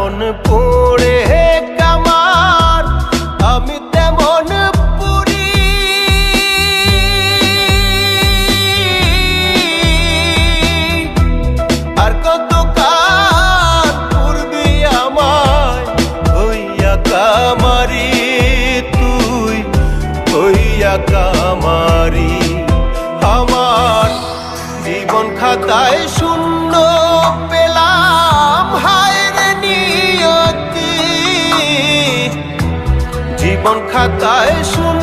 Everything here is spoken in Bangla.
যেমন পড়ে কামার আমি তেমন পুরি। আর কত কাল পূর্বি আমায় হইয়া কামারি, তুই হইয়া কামারি। আমার জীবন খাতায় শূন্য পেলাম, হায় রে নিয়তি। জীবন খাতায় শূন্য